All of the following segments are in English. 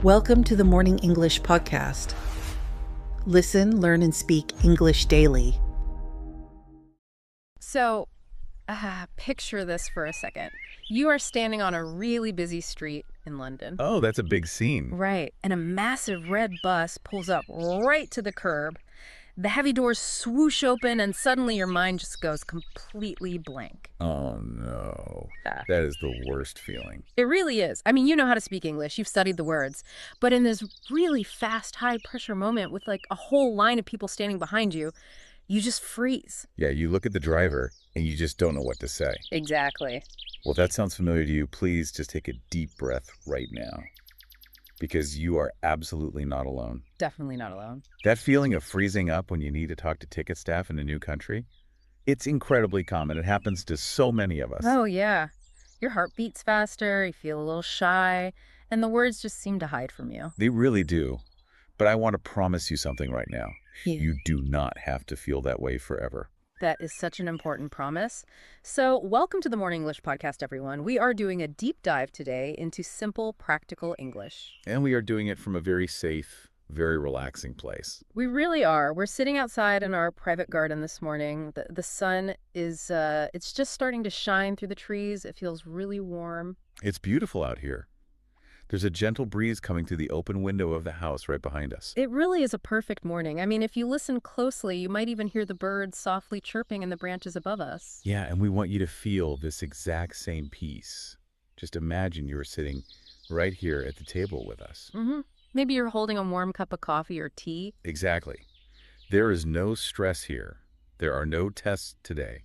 Welcome to the Morning English Podcast. Listen, learn, and speak English daily. So, picture this for a second. You are standing on a really busy street in London. Oh, that's a big scene. Right. And a massive red bus pulls up right to the curb. The heavy doors swoosh open, and suddenly your mind just goes completely blank. Oh, no. That is the worst feeling. It really is. I mean, you know how to speak English. You've studied the words. But in this really fast, high-pressure moment with like a whole line of people standing behind you, you just freeze. Yeah, you look at the driver, and you just don't know what to say. Exactly. Well, if that sounds familiar to you, please just take a deep breath right now. Because you are absolutely not alone. Definitely not alone. That feeling of freezing up when you need to talk to ticket staff in a new country, it's incredibly common. It happens to so many of us. Oh, yeah. Your heart beats faster, you feel a little shy, and the words just seem to hide from you. They really do. But I want to promise you something right now. Yeah. You do not have to feel that way forever. That is such an important promise. So, welcome to the Morning English Podcast, everyone. We are doing a deep dive today into simple, practical English. And we are doing it from a very safe, very relaxing place. We really are. We're sitting outside in our private garden this morning. The sun is, it's just starting to shine through the trees. It feels really warm. It's beautiful out here. There's a gentle breeze coming through the open window of the house right behind us. It really is a perfect morning. I mean, if you listen closely, you might even hear the birds softly chirping in the branches above us. Yeah, and we want you to feel this exact same peace. Just imagine you were sitting right here at the table with us. Maybe you're holding a warm cup of coffee or tea. Exactly. There is no stress here. There are no tests today.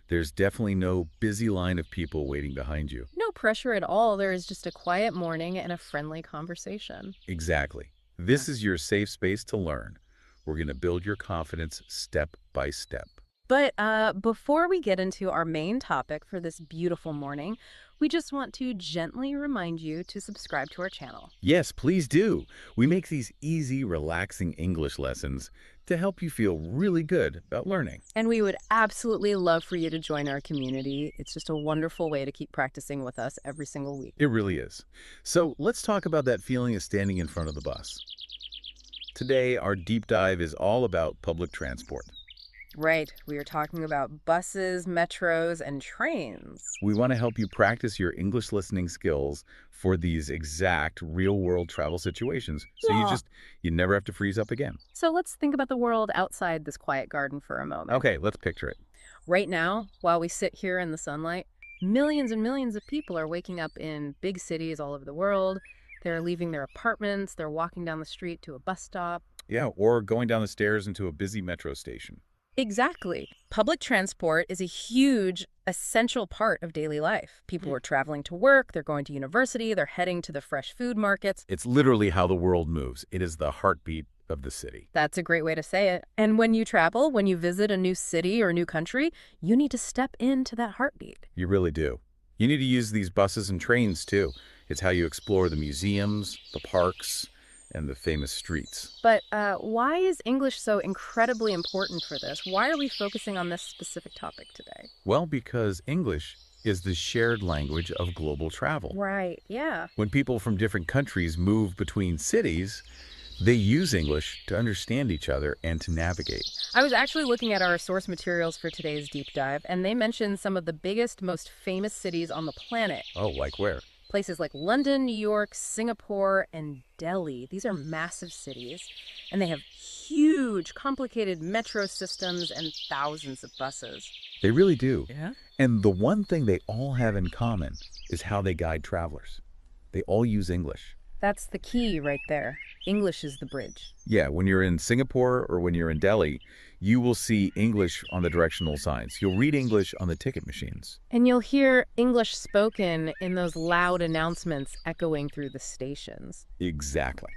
There's definitely no busy line of people waiting behind you. No pressure at all. There is just a quiet morning and a friendly conversation. Exactly. This is your safe space to learn. We're going to build your confidence step by step. But before we get into our main topic for this beautiful morning, we just want to gently remind you to subscribe to our channel. Yes, please do. We make these easy, relaxing English lessons to help you feel really good about learning. And we would absolutely love for you to join our community. It's just a wonderful way to keep practicing with us every single week. It really is. So let's talk about that feeling of standing in front of the bus. Today, our deep dive is all about public transport. Right. We are talking about buses, metros, and trains. We want to help you practice your English listening skills for these exact real-world travel situations. So you never have to freeze up again. So let's think about the world outside this quiet garden for a moment. Okay, let's picture it. Right now, while we sit here in the sunlight, millions and millions of people are waking up in big cities all over the world. They're leaving their apartments. They're walking down the street to a bus stop. Yeah, or going down the stairs into a busy metro station. Exactly. Public transport is a huge, essential part of daily life. People are traveling to work, they're going to university, they're heading to the fresh food markets. It's literally how the world moves. It is the heartbeat of the city. That's a great way to say it. And when you travel, when you visit a new city or a new country, you need to step into that heartbeat. You really do. You need to use these buses and trains, too. It's how you explore the museums, the parks, and the famous streets. But why is English so incredibly important for this? Why are we focusing on this specific topic today? Well, because English is the shared language of global travel. Right, yeah. When people from different countries move between cities, they use English to understand each other and to navigate. I was actually looking at our source materials for today's deep dive, and they mentioned some of the biggest, most famous cities on the planet. Oh, like where? Places like London, New York, Singapore, and Delhi. These are massive cities, and they have huge, complicated metro systems and thousands of buses. They really do. Yeah? And the one thing they all have in common is how they guide travelers. They all use English. That's the key right there. English is the bridge. Yeah, when you're in Singapore or when you're in Delhi, you will see English on the directional signs. You'll read English on the ticket machines. And you'll hear English spoken in those loud announcements echoing through the stations. Exactly.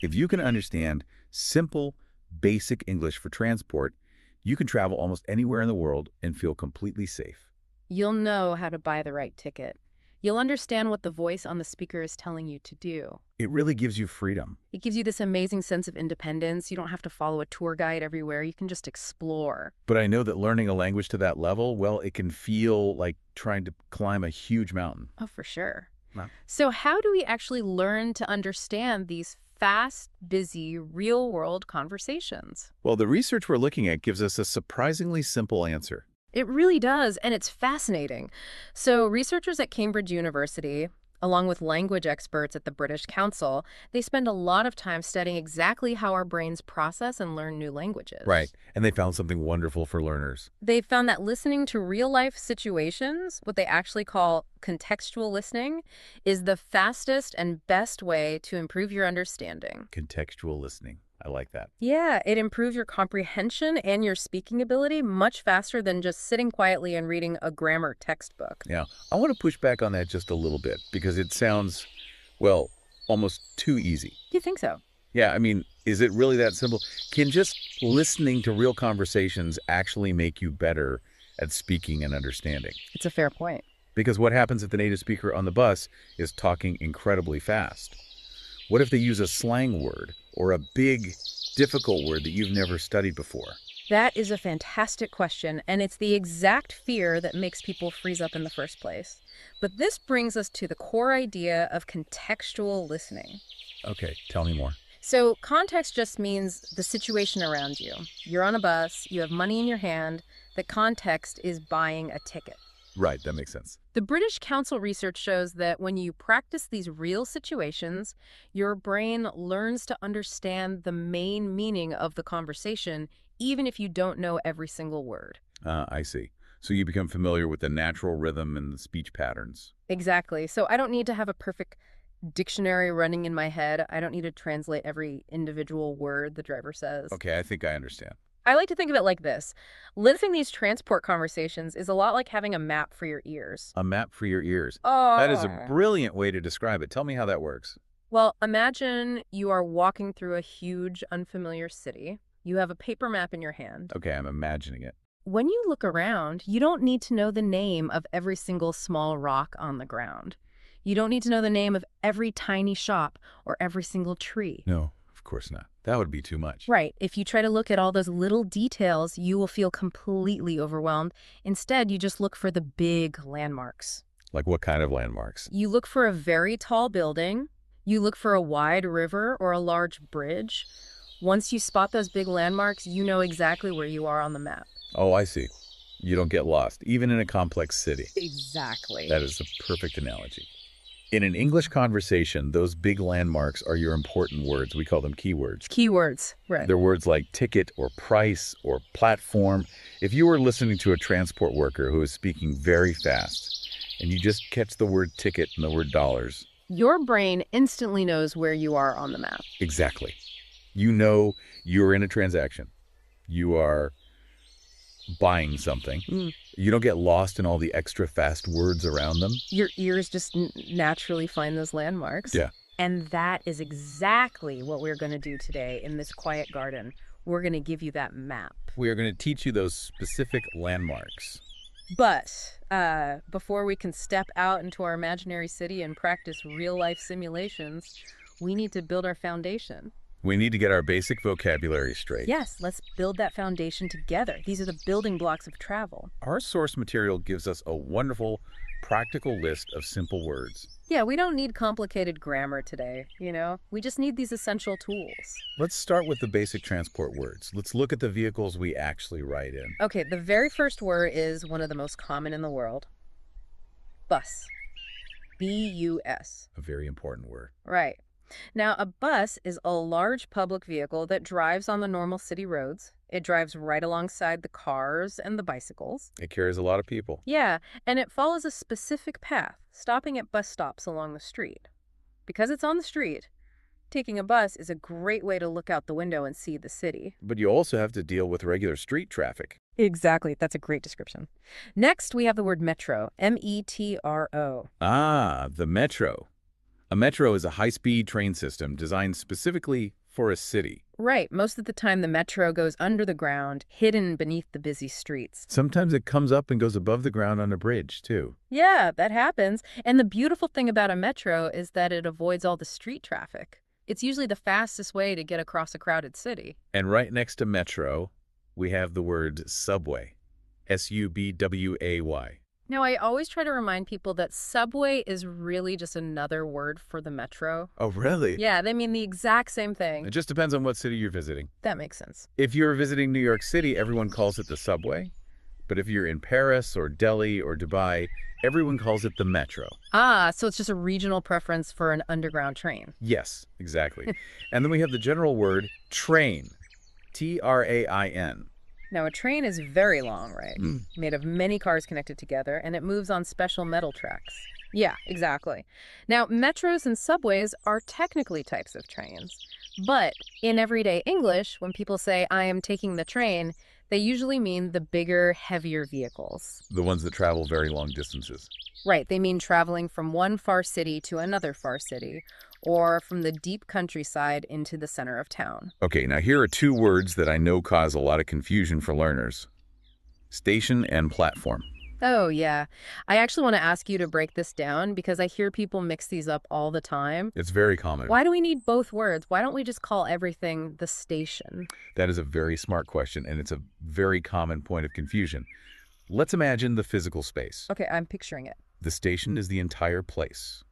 If you can understand simple, basic English for transport, you can travel almost anywhere in the world and feel completely safe. You'll know how to buy the right ticket. You'll understand what the voice on the speaker is telling you to do. It really gives you freedom. It gives you this amazing sense of independence. You don't have to follow a tour guide everywhere. You can just explore. But I know that learning a language to that level, well, it can feel like trying to climb a huge mountain. Oh, for sure. No. So how do we actually learn to understand these fast, busy, real-world conversations? Well, the research we're looking at gives us a surprisingly simple answer. It really does, and it's fascinating. So researchers at Cambridge University, along with language experts at the British Council, they spend a lot of time studying exactly how our brains process and learn new languages. Right. And they found something wonderful for learners. They found that listening to real-life situations, what they actually call contextual listening, is the fastest and best way to improve your understanding. Contextual listening. I like that. Yeah, it improves your comprehension and your speaking ability much faster than just sitting quietly and reading a grammar textbook. Yeah. I want to push back on that just a little bit because it sounds, well, almost too easy. You think so? Yeah, I mean, is it really that simple? Can just listening to real conversations actually make you better at speaking and understanding? It's a fair point. Because what happens if the native speaker on the bus is talking incredibly fast? What if they use a slang word or a big, difficult word that you've never studied before? That is a fantastic question, and it's the exact fear that makes people freeze up in the first place. But this brings us to the core idea of contextual listening. Okay, tell me more. So context just means the situation around you. You're on a bus, you have money in your hand. The context is buying a ticket. Right, that makes sense. The British Council research shows that when you practice these real situations, your brain learns to understand the main meaning of the conversation, even if you don't know every single word. I see. So you become familiar with the natural rhythm and the speech patterns. Exactly. So I don't need to have a perfect dictionary running in my head. I don't need to translate every individual word the driver says. Okay, I think I understand. I like to think of it like this. Listening these transport conversations is a lot like having a map for your ears. A map for your ears. Oh. That is a brilliant way to describe it. Tell me how that works. Well, imagine you are walking through a huge, unfamiliar city. You have a paper map in your hand. Okay, I'm imagining it. When you look around, you don't need to know the name of every single small rock on the ground. You don't need to know the name of every tiny shop or every single tree. No, of course not. That would be too much. Right. If you try to look at all those little details, you will feel completely overwhelmed. Instead, you just look for the big landmarks. Like what kind of landmarks? You look for a very tall building. You look for a wide river or a large bridge. Once you spot those big landmarks, you know exactly where you are on the map. Oh, I see. You don't get lost, even in a complex city. Exactly. That is a perfect analogy. In an English conversation, those big landmarks are your important words. We call them keywords. Keywords, right. They're words like ticket or price or platform. If you were listening to a transport worker who is speaking very fast and you just catch the word ticket and the word dollars. Your brain instantly knows where you are on the map. Exactly. You know you're in a transaction. You are buying something. You don't get lost in all the extra fast words around them. Your ears just naturally find those landmarks. Yeah. And that is exactly what we're going to do today in this quiet garden. We're going to give you that map. We are going to teach you those specific landmarks. But before we can step out into our imaginary city and practice real-life simulations, we need to build our foundation. We need to get our basic vocabulary straight. Yes, let's build that foundation together. These are the building blocks of travel. Our source material gives us a wonderful, practical list of simple words. Yeah, we don't need complicated grammar today, you know? We just need these essential tools. Let's start with the basic transport words. Let's look at the vehicles we actually ride in. Okay, the very first word is one of the most common in the world. Bus. B-U-S. A very important word. Right. Now, a bus is a large public vehicle that drives on the normal city roads. It drives right alongside the cars and the bicycles. It carries a lot of people. Yeah, and it follows a specific path, stopping at bus stops along the street. Because it's on the street, taking a bus is a great way to look out the window and see the city. But you also have to deal with regular street traffic. Exactly. That's a great description. Next, we have the word metro, M-E-T-R-O. Ah, the metro. A metro is a high-speed train system designed specifically for a city. Right. Most of the time, the metro goes under the ground, hidden beneath the busy streets. Sometimes it comes up and goes above the ground on a bridge, too. Yeah, that happens. And the beautiful thing about a metro is that it avoids all the street traffic. It's usually the fastest way to get across a crowded city. And right next to metro, we have the word subway. S-U-B-W-A-Y. Now, I always try to remind people that subway is really just another word for the metro. Oh, really? Yeah, they mean the exact same It thing. just depends on what city you're visiting. That makes sense. If you're visiting New York City, everyone calls it the subway. But if you're in Paris or Delhi or Dubai, everyone calls it the metro. Ah, so it's just a regional preference for an underground train. Yes, exactly. And then we have the general word train, Train. Now, a train is very long, right? Made of many cars connected together, and it moves on special metal tracks. Yeah, exactly. Now, metros and subways are technically types of trains. But in everyday English, when people say, I am taking the train, they usually mean the bigger, heavier vehicles. The ones that travel very long distances. Right, they mean traveling from one far city to another far city, or from the deep countryside into the center of town. Okay, now here are two words that I know cause a lot of confusion for learners. Station and platform. Oh, yeah. I actually want to ask you to break this down because I hear people mix these up all the time. It's very common. Why do we need both words? Why don't we just call everything the station? That is a very smart question, and it's a very common point of confusion. Let's imagine the physical space. Okay, I'm picturing it. The station is the entire place.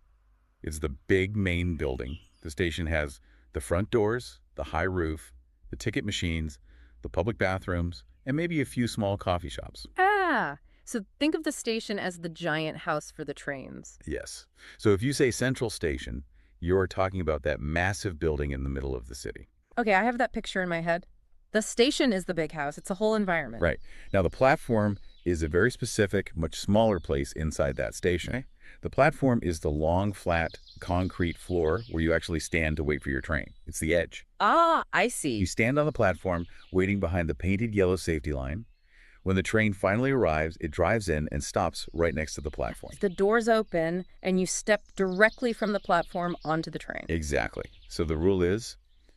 It's the big main building. The station has the front doors, the high roof, the ticket machines, the public bathrooms, and maybe a few small coffee shops. Ah, so think of the station as the giant house for the trains. Yes. So if you say Central Station, you're talking about that massive building in the middle of the city. Okay, I have that picture in my head. The station is the big house. It's a whole environment. Right. Now, the platform is a very specific, much smaller place inside that station. Okay. The platform is the long, flat, concrete floor where you actually stand to wait for your train. It's the edge. Ah, I see. You stand on the platform, waiting behind the painted yellow safety line. When the train finally arrives, it drives in and stops right next to the platform. The doors open, and you step directly from the platform onto the train. Exactly. So the rule is,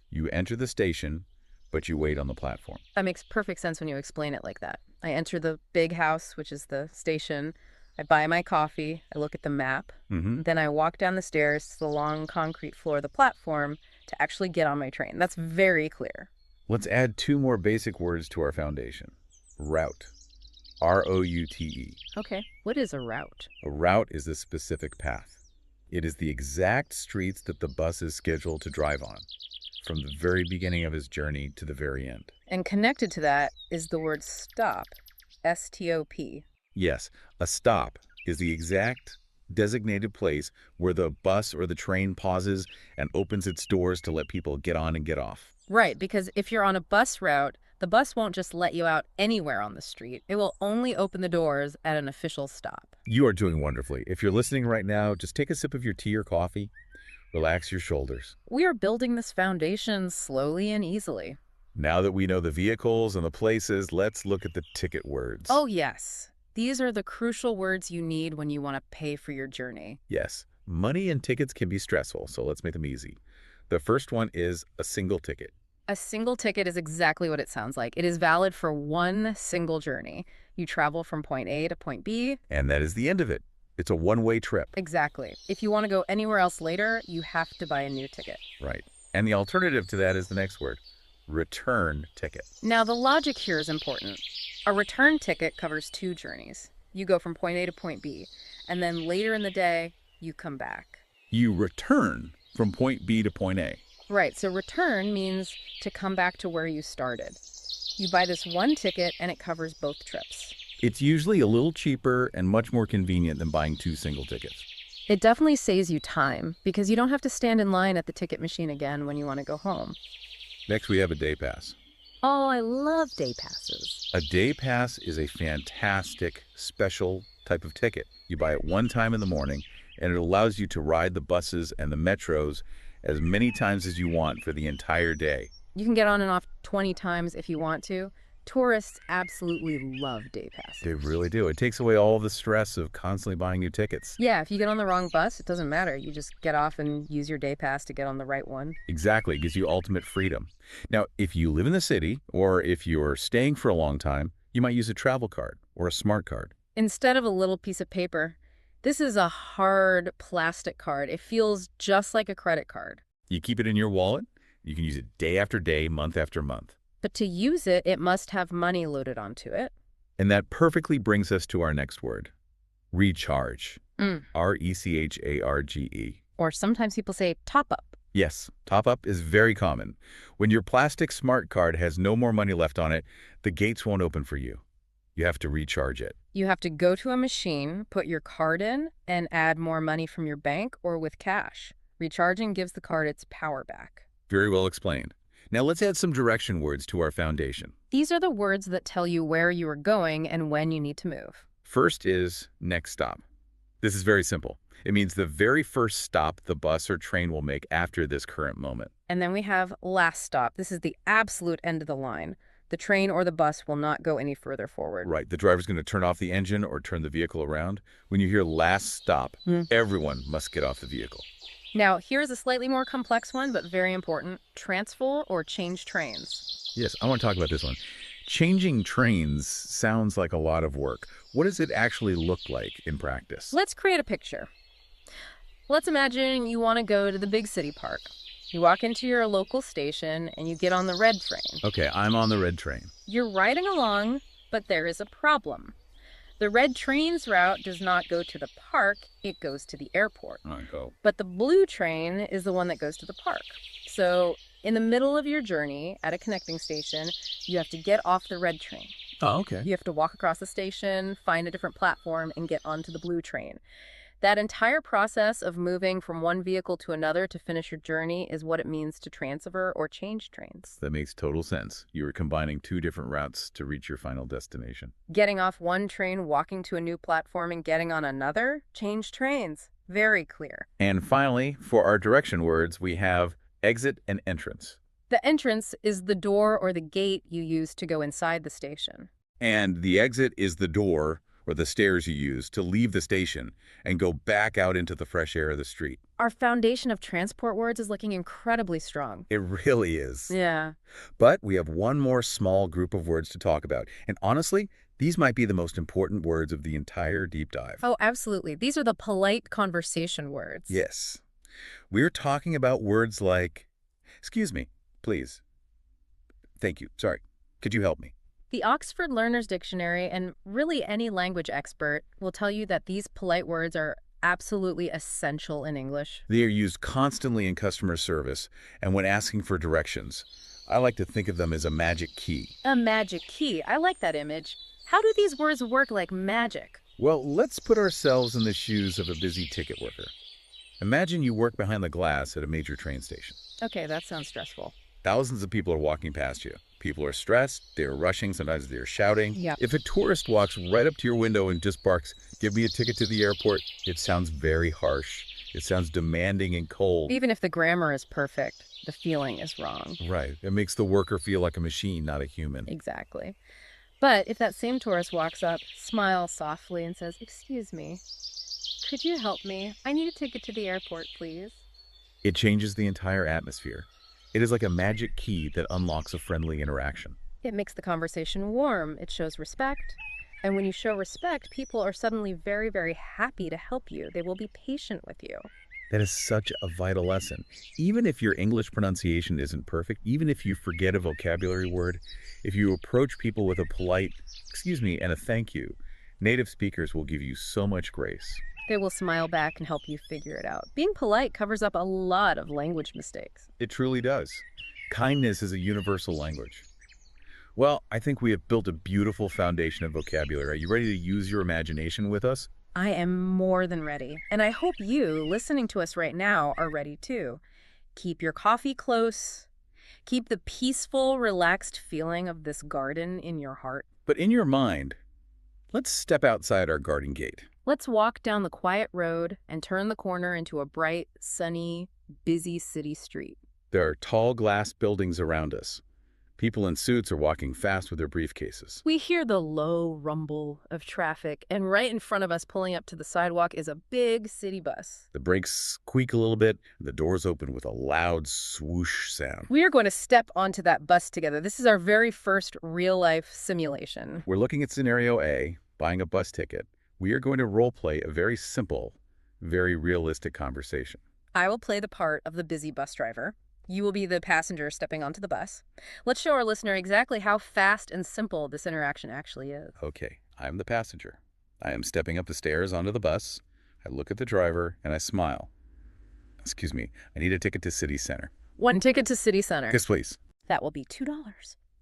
you enter the station, but you wait on the platform. That makes perfect sense when you explain it like that. I enter the big house, which is the station. I buy my coffee. I look at the map. Then I walk down the stairs to the long concrete floor of the platform to actually get on my train. That's very clear. Let's add two more basic words to our foundation. Route. R-O-U-T-E. Okay, what is a route? A route is a specific path. It is the exact streets that the bus is scheduled to drive on, from the very beginning of his journey to the very end. And connected to that is the word stop, S-T-O-P. Yes, a stop is the exact designated place where the bus or the train pauses and opens its doors to let people get on and get off. Right, because if you're on a bus route, the bus won't just let you out anywhere on the street. It will only open the doors at an official stop. You are doing wonderfully. If you're listening right now, just take a sip of your tea or coffee. Relax your shoulders. We are building this foundation slowly and easily. Now that we know the vehicles and the places, let's look at the ticket words. Oh, yes. These are the crucial words you need when you want to pay for your journey. Yes, money and tickets can be stressful, so let's make them easy. The first one is a single ticket. A single ticket is exactly what it sounds like. It is valid for one single journey. You travel from point A to point B. And that is the end of it. It's a one-way trip. Exactly. If you want to go anywhere else later, you have to buy a new ticket. Right. And the alternative to that is the next word, return ticket. Now, the logic here is important. A return ticket covers two journeys. You go from point A to point B, and then later in the day, you come back. You return from point B to point A. Right, so return means to come back to where you started. You buy this one ticket and it covers both trips. It's usually a little cheaper and much more convenient than buying two single tickets. It definitely saves you time because you don't have to stand in line at the ticket machine again when you want to go home. Next, we have a day pass. Oh, I love day passes. A day pass is a fantastic, special type of ticket. You buy it one time in the morning, and it allows you to ride the buses and the metros as many times as you want for the entire day. You can get on and off 20 times if you want to. Tourists absolutely love day passes. They really do. It takes away all the stress of constantly buying new tickets. Yeah, if you get on the wrong bus, it doesn't matter. You just get off and use your day pass to get on the right one. Exactly. It gives you ultimate freedom. Now, if you live in the city, or if you're staying for a long time, you might use a travel card or a smart card. Instead of a little piece of paper, this is a hard plastic card. It feels just like a credit card. You keep it in your wallet. You can use it day after day, month after month. But to use it, it must have money loaded onto it. And that perfectly brings us to our next word, Recharge. Mm. Recharge. Or sometimes people say top up. Yes, top-up is very common. When your plastic smart card has no more money left on it, the gates won't open for you. You have to recharge it. You have to go to a machine, put your card in, and add more money from your bank or with cash. Recharging gives the card its power back. Very well explained. Now let's add some direction words to our foundation. These are the words that tell you where you are going and when you need to move. First is next stop. This is very simple. It means the very first stop the bus or train will make after this current moment. And then we have last stop. This is the absolute end of the line. The train or the bus will not go any further forward. Right. The driver's going to turn off the engine or turn the vehicle around. When you hear last stop, everyone must get off the vehicle. Now, here's a slightly more complex one, but very important. Transfer or change trains. Yes, I want to talk about this one. Changing trains sounds like a lot of work. What does it actually look like in practice? Let's create a picture. Let's imagine you want to go to the big city park. You walk into your local station and you get on the red train. Okay, I'm on the red train. You're riding along, but there is a problem. The red train's route does not go to the park, it goes to the airport. But the blue train is the one that goes to the park. So in the middle of your journey at a connecting station, you have to get off the red train. Oh, okay. You have to walk across the station, find a different platform, and get onto the blue train. That entire process of moving from one vehicle to another to finish your journey is what it means to transfer or change trains. That makes total sense. You were combining two different routes to reach your final destination. Getting off one train, walking to a new platform, and getting on another, change trains. Very clear. And finally, for our direction words, we have exit and entrance. The entrance is the door or the gate you use to go inside the station. And the exit is the door or the stairs you use to leave the station and go back out into the fresh air of the street. Our foundation of transport words is looking incredibly strong. It really is. Yeah. But we have one more small group of words to talk about. And honestly, these might be the most important words of the entire deep dive. Oh, absolutely. These are the polite conversation words. Yes. We're talking about words like, excuse me, please. Thank you. Sorry. Could you help me? The Oxford Learner's Dictionary, and really any language expert, will tell you that these polite words are absolutely essential in English. They are used constantly in customer service and when asking for directions. I like to think of them as a magic key. A magic key. I like that image. How do these words work like magic? Well, let's put ourselves in the shoes of a busy ticket worker. Imagine you work behind the glass at a major train station. Okay, that sounds stressful. Thousands of people are walking past you. People are stressed, they're rushing, sometimes they're shouting. Yep. If a tourist walks right up to your window and just barks, "Give me a ticket to the airport," it sounds very harsh. It sounds demanding and cold. Even if the grammar is perfect, the feeling is wrong. Right. It makes the worker feel like a machine, not a human. Exactly. But if that same tourist walks up, smiles softly, and says, "Excuse me, could you help me? I need a ticket to the airport, please." It changes the entire atmosphere. It is like a magic key that unlocks a friendly interaction. It makes the conversation warm. It shows respect. And when you show respect, people are suddenly very, very happy to help you. They will be patient with you. That is such a vital lesson. Even if your English pronunciation isn't perfect, even if you forget a vocabulary word, if you approach people with a polite, "excuse me," and a "thank you," native speakers will give you so much grace. They will smile back and help you figure it out. Being polite covers up a lot of language mistakes. It truly does. Kindness is a universal language. Well, I think we have built a beautiful foundation of vocabulary. Are you ready to use your imagination with us? I am more than ready. And I hope you, listening to us right now, are ready too. Keep your coffee close. Keep the peaceful, relaxed feeling of this garden in your heart. But in your mind, let's step outside our garden gate. Let's walk down the quiet road and turn the corner into a bright, sunny, busy city street. There are tall glass buildings around us. People in suits are walking fast with their briefcases. We hear the low rumble of traffic, and right in front of us, pulling up to the sidewalk, is a big city bus. The brakes squeak a little bit, and the doors open with a loud swoosh sound. We are going to step onto that bus together. This is our very first real-life simulation. We're looking at scenario A, buying a bus ticket. We are going to role-play a very simple, very realistic conversation. I will play the part of the busy bus driver. You will be the passenger stepping onto the bus. Let's show our listener exactly how fast and simple this interaction actually is. Okay, I'm the passenger. I am stepping up the stairs onto the bus. I look at the driver and I smile. Excuse me, I need a ticket to City Center. One ticket to City Center. Yes, please. That will be $2.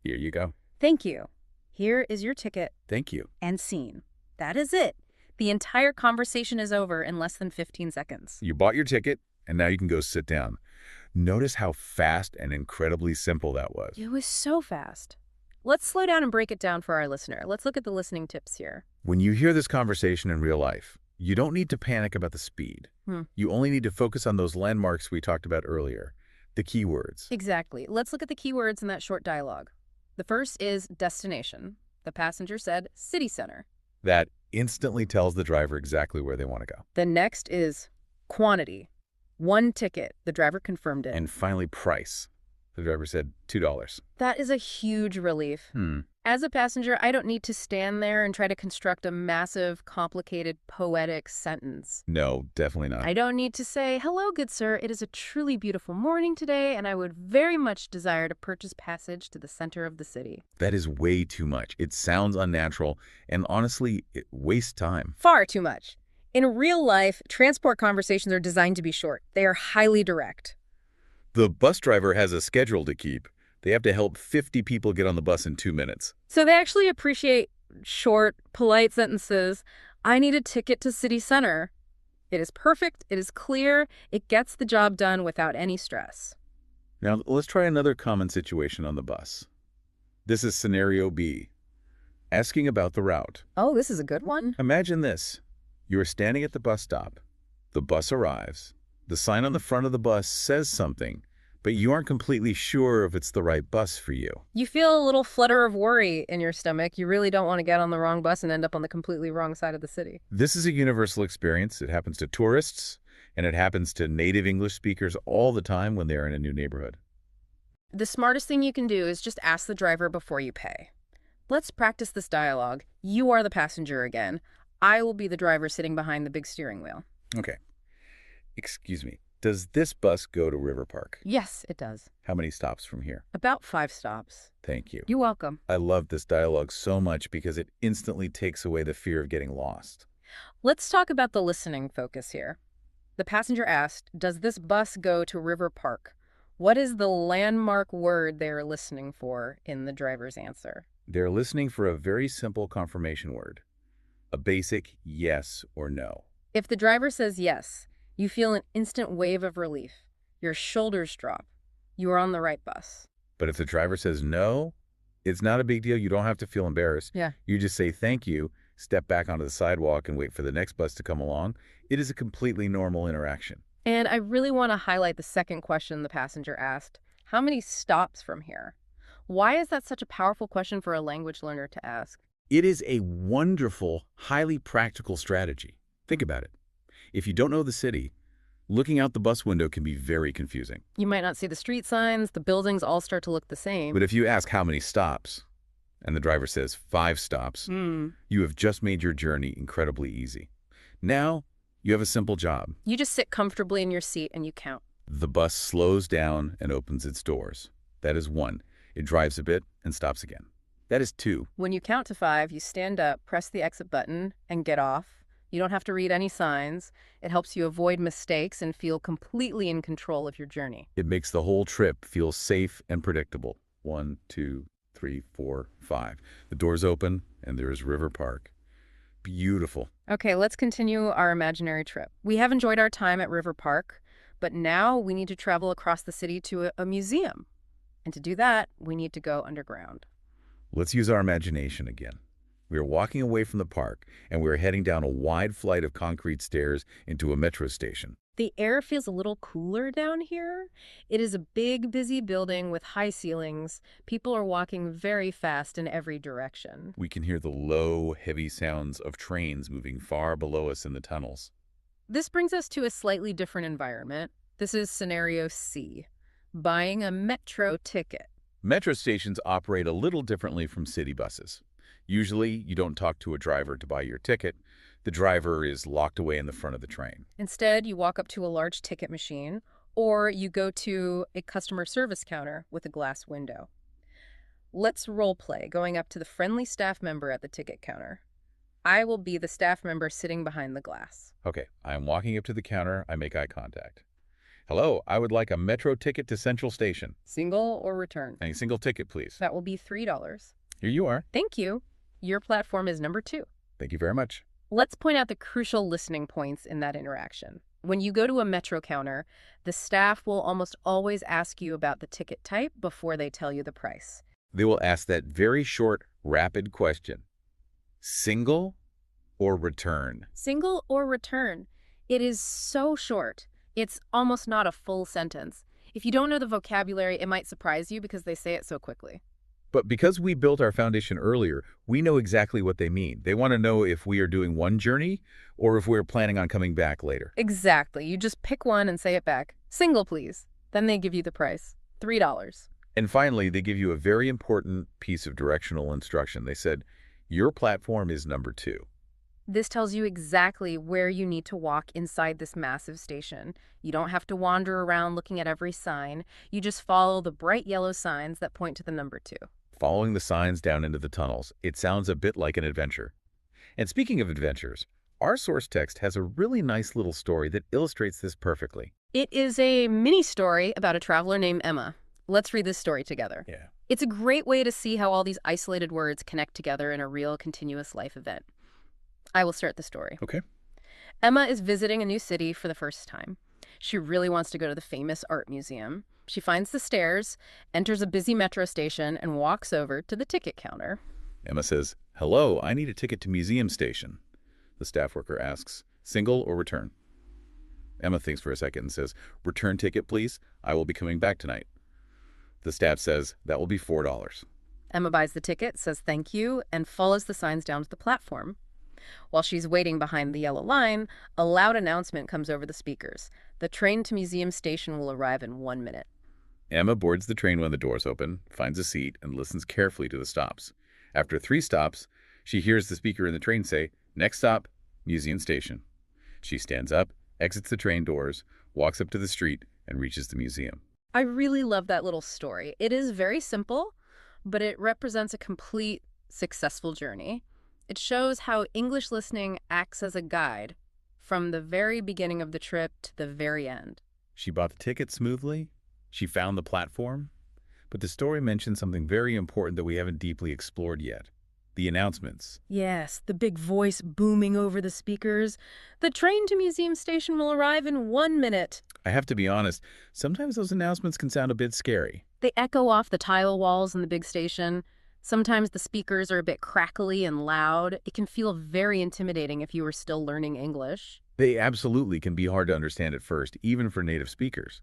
Here you go. Thank you. Here is your ticket. Thank you. And scene. That is it. The entire conversation is over in less than 15 seconds. You bought your ticket, and now you can go sit down. Notice how fast and incredibly simple that was. It was so fast. Let's slow down and break it down for our listener. Let's look at the listening tips here. When you hear this conversation in real life, you don't need to panic about the speed. You only need to focus on those landmarks we talked about earlier, the keywords. Exactly. Let's look at the keywords in that short dialogue. The first is destination. The passenger said City Center. That instantly tells the driver exactly where they want to go. The next is quantity. One ticket. The driver confirmed it. And finally, price. The driver said $2. That is a huge relief. As a passenger, I don't need to stand there and try to construct a massive, complicated, poetic sentence. No, definitely not. I don't need to say, hello, good sir, it is a truly beautiful morning today, and I would very much desire to purchase passage to the center of the city. That is way too much. It sounds unnatural, and honestly, it wastes time. Far too much. In real life, transport conversations are designed to be short. They are highly direct. The bus driver has a schedule to keep. They have to help 50 people get on the bus in 2 minutes. So they actually appreciate short, polite sentences. I need a ticket to City Center. It is perfect. It is clear. It gets the job done without any stress. Now, let's try another common situation on the bus. This is scenario B. Asking about the route. Oh, this is a good one. Imagine this. You are standing at the bus stop. The bus arrives. The sign on the front of the bus says something, but you aren't completely sure if it's the right bus for you. You feel a little flutter of worry in your stomach. You really don't want to get on the wrong bus and end up on the completely wrong side of the city. This is a universal experience. It happens to tourists, and it happens to native English speakers all the time when they're in a new neighborhood. The smartest thing you can do is just ask the driver before you pay. Let's practice this dialogue. You are the passenger again. I will be the driver sitting behind the big steering wheel. Okay. Excuse me. Does this bus go to River Park? Yes, it does. How many stops from here? About 5 stops. Thank you. You're welcome. I love this dialogue so much because it instantly takes away the fear of getting lost. Let's talk about the listening focus here. The passenger asked, does this bus go to River Park? What is the landmark word they are listening for in the driver's answer? They're listening for a very simple confirmation word. A basic yes or no. If the driver says yes, you feel an instant wave of relief. Your shoulders drop. You are on the right bus. But if the driver says no, it's not a big deal. You don't have to feel embarrassed. Yeah. You just say thank you, step back onto the sidewalk, and wait for the next bus to come along. It is a completely normal interaction. And I really want to highlight the second question the passenger asked. How many stops from here? Why is that such a powerful question for a language learner to ask? It is a wonderful, highly practical strategy. Think about it. If you don't know the city, looking out the bus window can be very confusing. You might not see the street signs, the buildings all start to look the same. But if you ask how many stops, and the driver says 5 stops, you have just made your journey incredibly easy. Now, you have a simple job. You just sit comfortably in your seat and you count. The bus slows down and opens its doors. That is 1. It drives a bit and stops again. That is 2. When you count to 5, you stand up, press the exit button, and get off. You don't have to read any signs. It helps you avoid mistakes and feel completely in control of your journey. It makes the whole trip feel safe and predictable. 1, 2, 3, 4, 5. The doors open and there is River Park. Beautiful. Okay, let's continue our imaginary trip. We have enjoyed our time at River Park, but now we need to travel across the city to a museum. And to do that, we need to go underground. Let's use our imagination again. We are walking away from the park, and we are heading down a wide flight of concrete stairs into a metro station. The air feels a little cooler down here. It is a big, busy building with high ceilings. People are walking very fast in every direction. We can hear the low, heavy sounds of trains moving far below us in the tunnels. This brings us to a slightly different environment. This is scenario C, buying a metro ticket. Metro stations operate a little differently from city buses. Usually, you don't talk to a driver to buy your ticket. The driver is locked away in the front of the train. Instead, you walk up to a large ticket machine, or you go to a customer service counter with a glass window. Let's role play, going up to the friendly staff member at the ticket counter. I will be the staff member sitting behind the glass. Okay, I am walking up to the counter. I make eye contact. Hello, I would like a metro ticket to Central Station. Single or return? A single ticket, please. That will be $3. Here you are. Thank you. Your platform is number 2. Thank you very much. Let's point out the crucial listening points in that interaction. When you go to a metro counter, the staff will almost always ask you about the ticket type before they tell you the price. They will ask that very short, rapid question. Single or return? Single or return? It is so short. It's almost not a full sentence. If you don't know the vocabulary, it might surprise you because they say it so quickly. But because we built our foundation earlier, we know exactly what they mean. They want to know if we are doing one journey or if we're planning on coming back later. Exactly. You just pick one and say it back. Single, please. Then they give you the price. $3. And finally, they give you a very important piece of directional instruction. They said, your platform is number 2. This tells you exactly where you need to walk inside this massive station. You don't have to wander around looking at every sign. You just follow the bright yellow signs that point to the number 2. Following the signs down into the tunnels, it sounds a bit like an adventure. And speaking of adventures, our source text has a really nice little story that illustrates this perfectly. It is a mini story about a traveler named Emma. Let's read this story together. Yeah. It's a great way to see how all these isolated words connect together in a real continuous life event. I will start the story. Okay. Emma is visiting a new city for the first time. She really wants to go to the famous art museum. She finds the stairs, enters a busy metro station, and walks over to the ticket counter. Emma says, hello, I need a ticket to Museum Station. The staff worker asks, single or return? Emma thinks for a second and says, return ticket, please. I will be coming back tonight. The staff says, that will be $4. Emma buys the ticket, says thank you, and follows the signs down to the platform. While she's waiting behind the yellow line, a loud announcement comes over the speakers. The train to Museum Station will arrive in 1 minute. Emma boards the train when the doors open, finds a seat, and listens carefully to the stops. After 3 stops, she hears the speaker in the train say, next stop, Museum Station. She stands up, exits the train doors, walks up to the street, and reaches the museum. I really love that little story. It is very simple, but it represents a complete, successful journey. It shows how English listening acts as a guide from the very beginning of the trip to the very end. She bought the ticket smoothly. She found the platform. But the story mentions something very important that we haven't deeply explored yet. The announcements. Yes, the big voice booming over the speakers. The train to Museum Station will arrive in 1 minute. I have to be honest, sometimes those announcements can sound a bit scary. They echo off the tile walls in the big station. Sometimes the speakers are a bit crackly and loud. It can feel very intimidating if you are still learning English. They absolutely can be hard to understand at first, even for native speakers.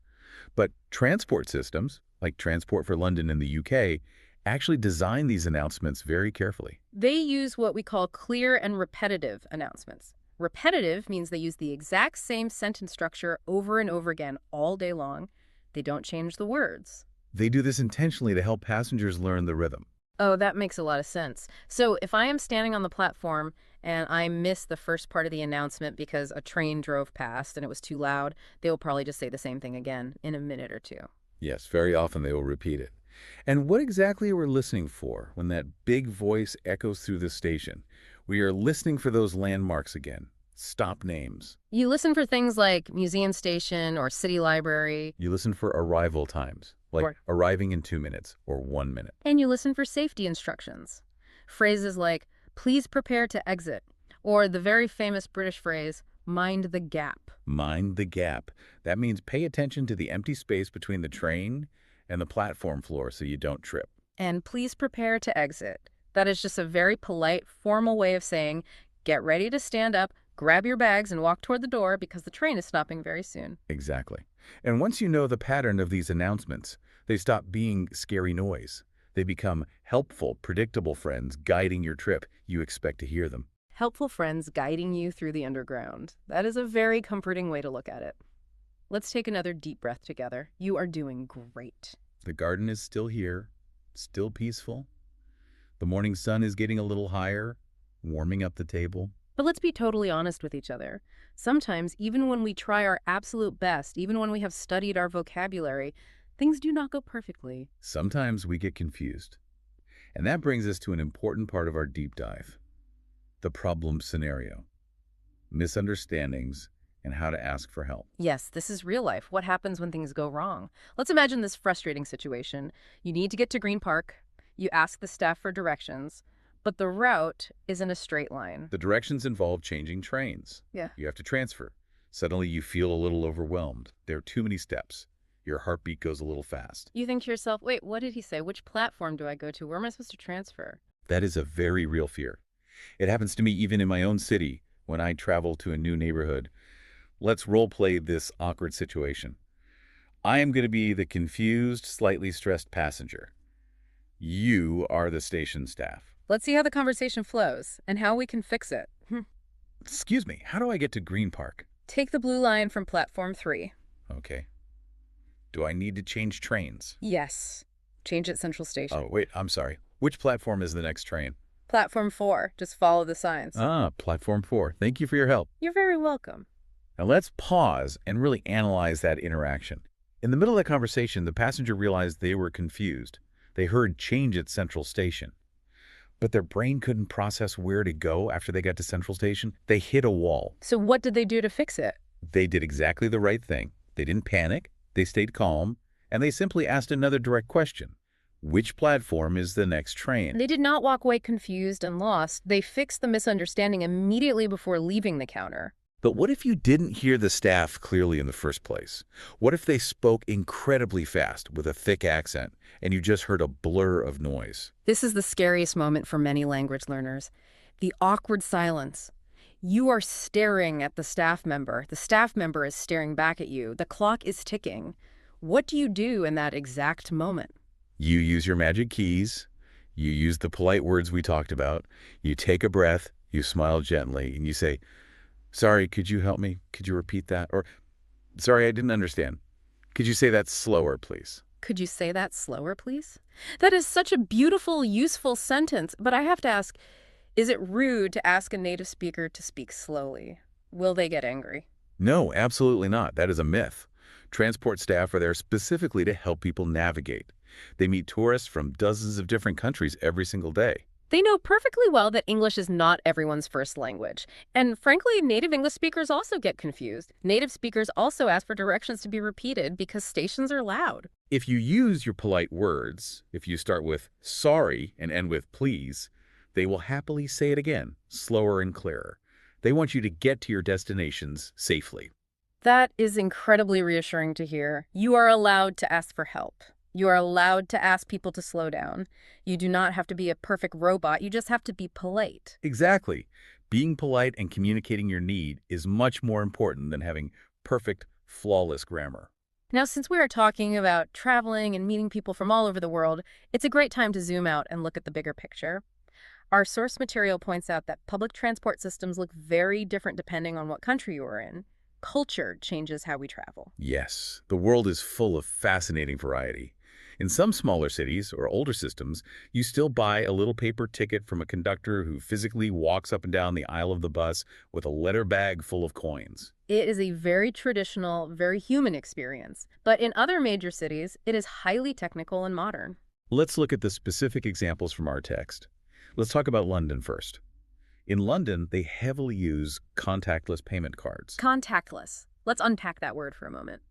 But transport systems, like Transport for London in the UK, actually design these announcements very carefully. They use what we call clear and repetitive announcements. Repetitive means they use the exact same sentence structure over and over again all day long. They don't change the words. They do this intentionally to help passengers learn the rhythm. Oh, that makes a lot of sense. So if I am standing on the platform and I miss the first part of the announcement because a train drove past and it was too loud, they will probably just say the same thing again in a minute or 2. Yes, very often they will repeat it. And what exactly are we listening for when that big voice echoes through the station? We are listening for those landmarks again, stop names. You listen for things like Museum Station or City Library. You listen for arrival times, like arriving in 2 minutes or 1 minute. And you listen for safety instructions. Phrases like, please prepare to exit, or the very famous British phrase, mind the gap. Mind the gap. That means pay attention to the empty space between the train and the platform floor so you don't trip. And please prepare to exit. That is just a very polite, formal way of saying, get ready to stand up, grab your bags, and walk toward the door because the train is stopping very soon. Exactly. And once you know the pattern of these announcements, they stop being scary noise. They become helpful, predictable friends guiding your trip. You expect to hear them. Helpful friends guiding you through the underground. That is a very comforting way to look at it. Let's take another deep breath together. You are doing great. The garden is still here, still peaceful. The morning sun is getting a little higher, warming up the table. But let's be totally honest with each other. Sometimes, even when we try our absolute best, even when we have studied our vocabulary, things do not go perfectly. Sometimes we get confused. And that brings us to an important part of our deep dive. the problem scenario, misunderstandings, and how to ask for help. Yes, this is real life. What happens when things go wrong? Let's imagine this frustrating situation. You need to get to Green Park. You ask the staff for directions, but the route isn't a straight line. The directions involve changing trains. Yeah. You have to transfer. Suddenly you feel a little overwhelmed. There are too many steps. Your heartbeat goes a little fast. You think to yourself, wait, what did he say? Which platform do I go to? Where am I supposed to transfer? That is a very real fear. It happens to me even in my own city when I travel to a new neighborhood. Let's role play this awkward situation. I am going to be the confused, slightly stressed passenger. You are the station staff. Let's see how the conversation flows and how we can fix it. Excuse me, how do I get to Green Park? Take the blue line from platform 3. Okay. Do I need to change trains? Yes. Change at Central Station. Oh, wait, I'm sorry. Which platform is the next train? Platform 4. Just follow the signs. Platform 4. Thank you for your help. You're very welcome. Now let's pause and really analyze that interaction. In the middle of the conversation, the passenger realized they were confused. They heard change at Central Station. But their brain couldn't process where to go after they got to Central Station. They hit a wall. So what did they do to fix it? They did exactly the right thing. They didn't panic. They stayed calm. And they simply asked another direct question. Which platform is the next train? They did not walk away confused and lost. They fixed the misunderstanding immediately before leaving the counter. But what if you didn't hear the staff clearly in the first place? What if they spoke incredibly fast with a thick accent and you just heard a blur of noise? This is the scariest moment for many language learners. The awkward silence. You are staring at the staff member. The staff member is staring back at you. The clock is ticking. What do you do in that exact moment? You use your magic keys. You use the polite words we talked about. You take a breath. You smile gently and you say, "Sorry, could you help me? Could you repeat that?" Or, "Sorry, I didn't understand. Could you say that slower, please?" Could you say that slower, please? That is such a beautiful, useful sentence, but I have to ask, is it rude to ask a native speaker to speak slowly? Will they get angry? No, absolutely not. That is a myth. Transport staff are there specifically to help people navigate. They meet tourists from dozens of different countries every single day. They know perfectly well that English is not everyone's first language. And frankly, native English speakers also get confused. Native speakers also ask for directions to be repeated because stations are loud. If you use your polite words, if you start with sorry and end with please, they will happily say it again, slower and clearer. They want you to get to your destinations safely. That is incredibly reassuring to hear. You are allowed to ask for help. You are allowed to ask people to slow down. You do not have to be a perfect robot. You just have to be polite. Exactly. Being polite and communicating your need is much more important than having perfect, flawless grammar. Now, since we are talking about traveling and meeting people from all over the world, it's a great time to zoom out and look at the bigger picture. Our source material points out that public transport systems look very different depending on what country you are in. Culture changes how we travel. Yes, the world is full of fascinating variety. In some smaller cities or older systems, you still buy a little paper ticket from a conductor who physically walks up and down the aisle of the bus with a letter bag full of coins. It is a very traditional, very human experience. But in other major cities, it is highly technical and modern. Let's look at the specific examples from our text. Let's talk about London first. In London, they heavily use contactless payment cards. Contactless. Let's unpack that word for a moment.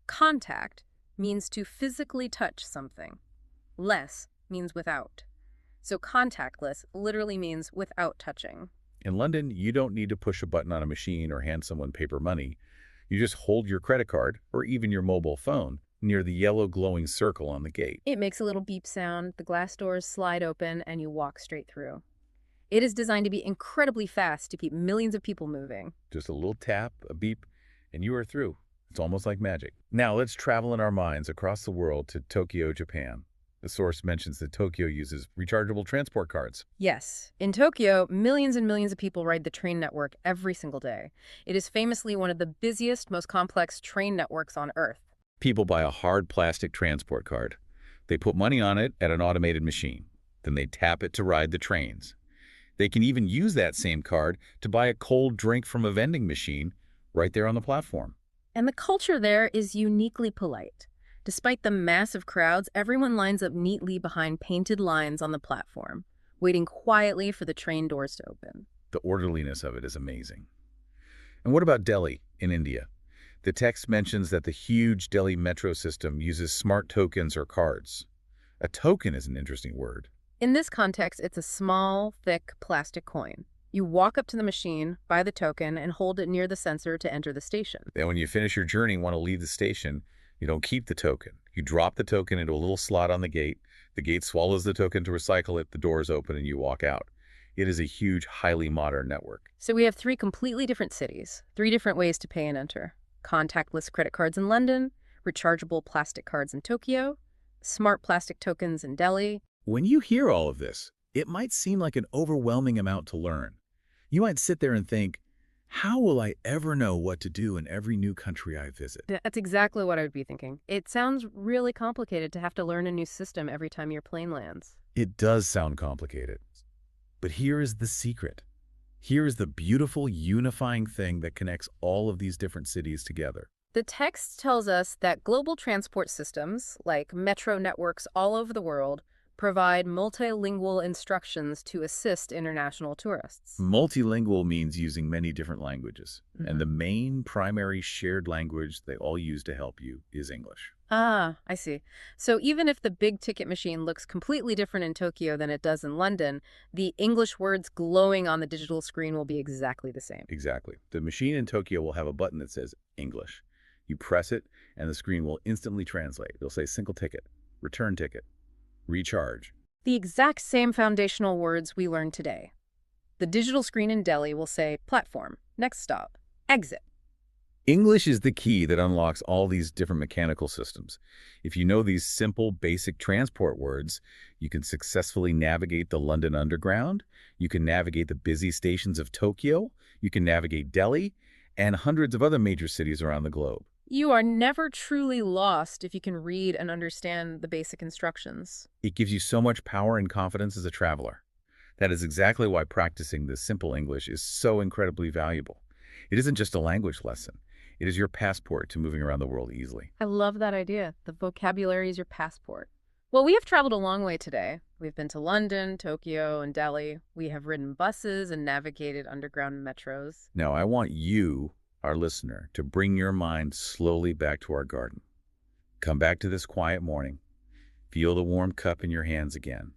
Contact means to physically touch something. Less means without. So contactless literally means without touching. In London, you don't need to push a button on a machine or hand someone paper money. You just hold your credit card or even your mobile phone near the yellow glowing circle on the gate. It makes a little beep sound, the glass doors slide open, and you walk straight through. It is designed to be incredibly fast to keep millions of people moving. Just a little tap, a beep, and you are through. It's almost like magic. Now let's travel in our minds across the world to Tokyo, Japan. The source mentions that Tokyo uses rechargeable transport cards. Yes. In Tokyo, millions and millions of people ride the train network every single day. It is famously one of the busiest, most complex train networks on Earth. People buy a hard plastic transport card. They put money on it at an automated machine. Then they tap it to ride the trains. They can even use that same card to buy a cold drink from a vending machine right there on the platform. And the culture there is uniquely polite. Despite the massive crowds, everyone lines up neatly behind painted lines on the platform, waiting quietly for the train doors to open. The orderliness of it is amazing. And what about Delhi in India? The text mentions that the huge Delhi metro system uses smart tokens or cards. A token is an interesting word. In this context, it's a small, thick plastic coin. You walk up to the machine, buy the token, and hold it near the sensor to enter the station. Then when you finish your journey and want to leave the station, you don't keep the token. You drop the token into a little slot on the gate. The gate swallows the token to recycle it, the doors open, and you walk out. It is a huge, highly modern network. So we have 3 completely different cities, 3 different ways to pay and enter. Contactless credit cards in London, rechargeable plastic cards in Tokyo, smart plastic tokens in Delhi. When you hear all of this, it might seem like an overwhelming amount to learn. You might sit there and think, how will I ever know what to do in every new country I visit? That's exactly what I would be thinking. It sounds really complicated to have to learn a new system every time your plane lands. It does sound complicated. But here is the secret. Here is the beautiful unifying thing that connects all of these different cities together. The text tells us that global transport systems, like metro networks all over the world, provide multilingual instructions to assist international tourists. Multilingual means using many different languages, and the main primary shared language they all use to help you is English. Ah, I see. So even if the big ticket machine looks completely different in Tokyo than it does in London, the English words glowing on the digital screen will be exactly the same. Exactly. The machine in Tokyo will have a button that says English. You press it, and the screen will instantly translate. It'll say single ticket, return ticket, recharge. The exact same foundational words we learned today. The digital screen in Delhi will say platform, next stop, exit. English is the key that unlocks all these different mechanical systems. If you know these simple, basic transport words, you can successfully navigate the London Underground, you can navigate the busy stations of Tokyo, you can navigate Delhi, and hundreds of other major cities around the globe. You are never truly lost if you can read and understand the basic instructions. It gives you so much power and confidence as a traveler. That is exactly why practicing this simple English is so incredibly valuable. It isn't just a language lesson. It is your passport to moving around the world easily. I love that idea. The vocabulary is your passport. Well, we have traveled a long way today. We've been to London, Tokyo, and Delhi. We have ridden buses and navigated underground metros. Now, I want you, our listener, to bring your mind slowly back to our garden. Come back to this quiet morning. Feel the warm cup in your hands again.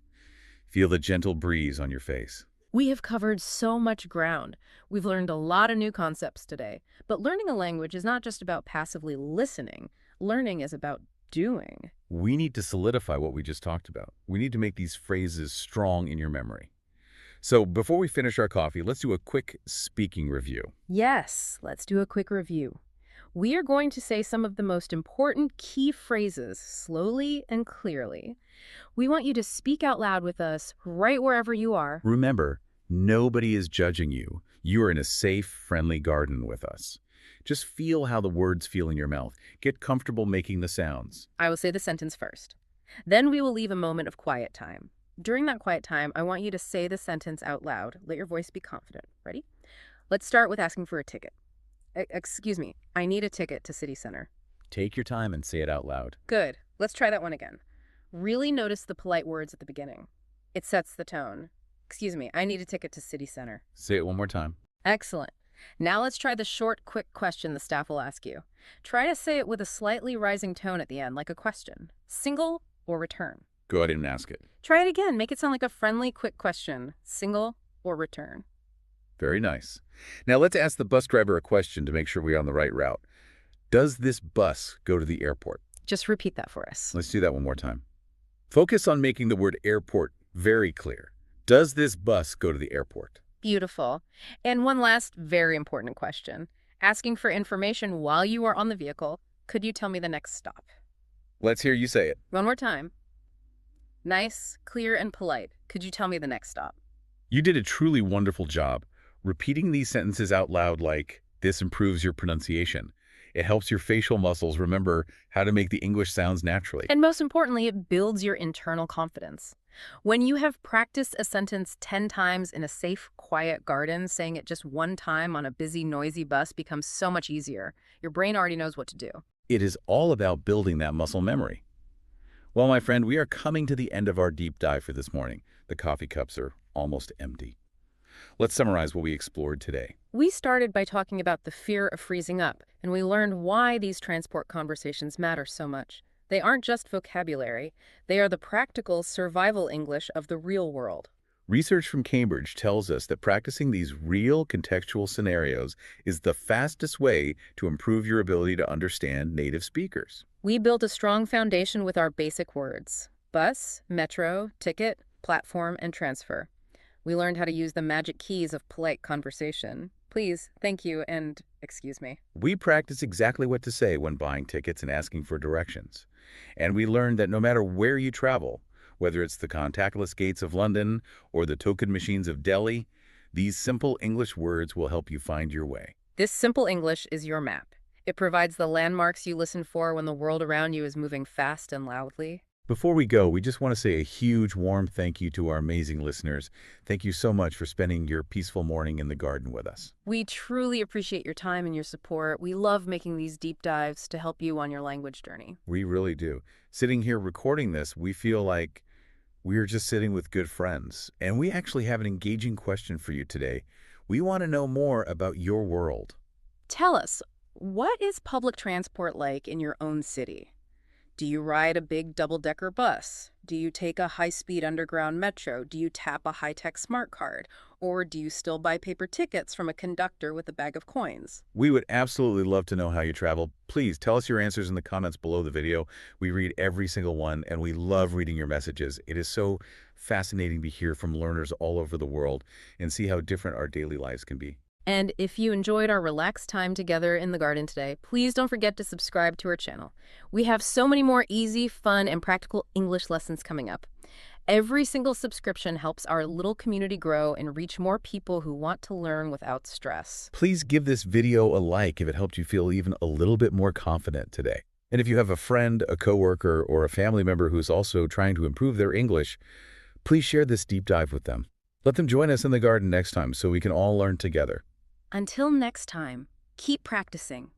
Feel the gentle breeze on your face. We have covered so much ground. We've learned a lot of new concepts today. But learning a language is not just about passively listening. Learning is about doing. We need to solidify what we just talked about. We need to make these phrases strong in your memory. So before we finish our coffee, let's do a quick speaking review. Yes, let's do a quick review. We are going to say some of the most important key phrases slowly and clearly. We want you to speak out loud with us right wherever you are. Remember, nobody is judging you. You are in a safe, friendly garden with us. Just feel how the words feel in your mouth. Get comfortable making the sounds. I will say the sentence first. Then we will leave a moment of quiet time. During that quiet time, I want you to say the sentence out loud. Let your voice be confident. Ready? Let's start with asking for a ticket. Excuse me, I need a ticket to City Center. Take your time and say it out loud. Good. Let's try that one again. Really notice the polite words at the beginning. It sets the tone. Excuse me, I need a ticket to City Center. Say it one more time. Excellent. Now let's try the short, quick question the staff will ask you. Try to say it with a slightly rising tone at the end, like a question. Single or return? Go ahead and ask it. Try it again. Make it sound like a friendly, quick question. Single or return? Very nice. Now let's ask the bus driver a question to make sure we're on the right route. Does this bus go to the airport? Just repeat that for us. Let's do that one more time. Focus on making the word airport very clear. Does this bus go to the airport? Beautiful. And one last very important question. Asking for information while you are on the vehicle. Could you tell me the next stop? Let's hear you say it. One more time. Nice, clear, and polite. Could you tell me the next stop? You did a truly wonderful job. Repeating these sentences out loud like this improves your pronunciation. It helps your facial muscles remember how to make the English sounds naturally. And most importantly, it builds your internal confidence. When you have practiced a sentence 10 times in a safe, quiet garden, saying it just one time on a busy, noisy bus becomes so much easier. Your brain already knows what to do. It is all about building that muscle memory. Well, my friend, we are coming to the end of our deep dive for this morning. The coffee cups are almost empty. Let's summarize what we explored today. We started by talking about the fear of freezing up, and we learned why these transport conversations matter so much. They aren't just vocabulary, they are the practical survival English of the real world. Research from Cambridge tells us that practicing these real contextual scenarios is the fastest way to improve your ability to understand native speakers. We built a strong foundation with our basic words: bus, metro, ticket, platform, and transfer. We learned how to use the magic keys of polite conversation. Please, thank you, and excuse me. We practice exactly what to say when buying tickets and asking for directions. And we learned that no matter where you travel, whether it's the contactless gates of London or the token machines of Delhi, these simple English words will help you find your way. This simple English is your map. It provides the landmarks you listen for when the world around you is moving fast and loudly. Before we go, we just want to say a huge, warm thank you to our amazing listeners. Thank you so much for spending your peaceful morning in the garden with us. We truly appreciate your time and your support. We love making these deep dives to help you on your language journey. We really do. Sitting here recording this, we feel like we're just sitting with good friends. And we actually have an engaging question for you today. We want to know more about your world. Tell us, what is public transport like in your own city? Do you ride a big double-decker bus? Do you take a high-speed underground metro? Do you tap a high-tech smart card? Or do you still buy paper tickets from a conductor with a bag of coins? We would absolutely love to know how you travel. Please tell us your answers in the comments below the video. We read every single one, and we love reading your messages. It is so fascinating to hear from learners all over the world and see how different our daily lives can be. And if you enjoyed our relaxed time together in the garden today, please don't forget to subscribe to our channel. We have so many more easy, fun, and practical English lessons coming up. Every single subscription helps our little community grow and reach more people who want to learn without stress. Please give this video a like if it helped you feel even a little bit more confident today. And if you have a friend, a coworker, or a family member who's also trying to improve their English, please share this deep dive with them. Let them join us in the garden next time so we can all learn together. Until next time, keep practicing.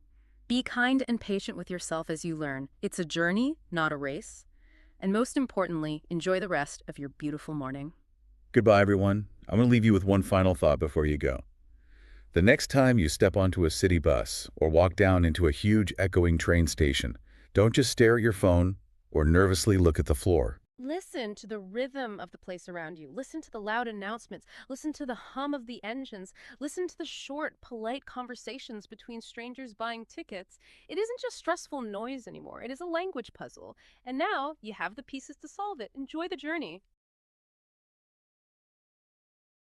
Be kind and patient with yourself as you learn. It's a journey, not a race. And most importantly, enjoy the rest of your beautiful morning. Goodbye, everyone. I'm going to leave you with one final thought before you go. The next time you step onto a city bus or walk down into a huge echoing train station, don't just stare at your phone or nervously look at the floor. Listen to the rhythm of the place around you. Listen to the loud announcements. Listen to the hum of the engines. Listen to the short, polite conversations between strangers buying tickets. It isn't just stressful noise anymore. It is a language puzzle. And now you have the pieces to solve it. Enjoy the journey.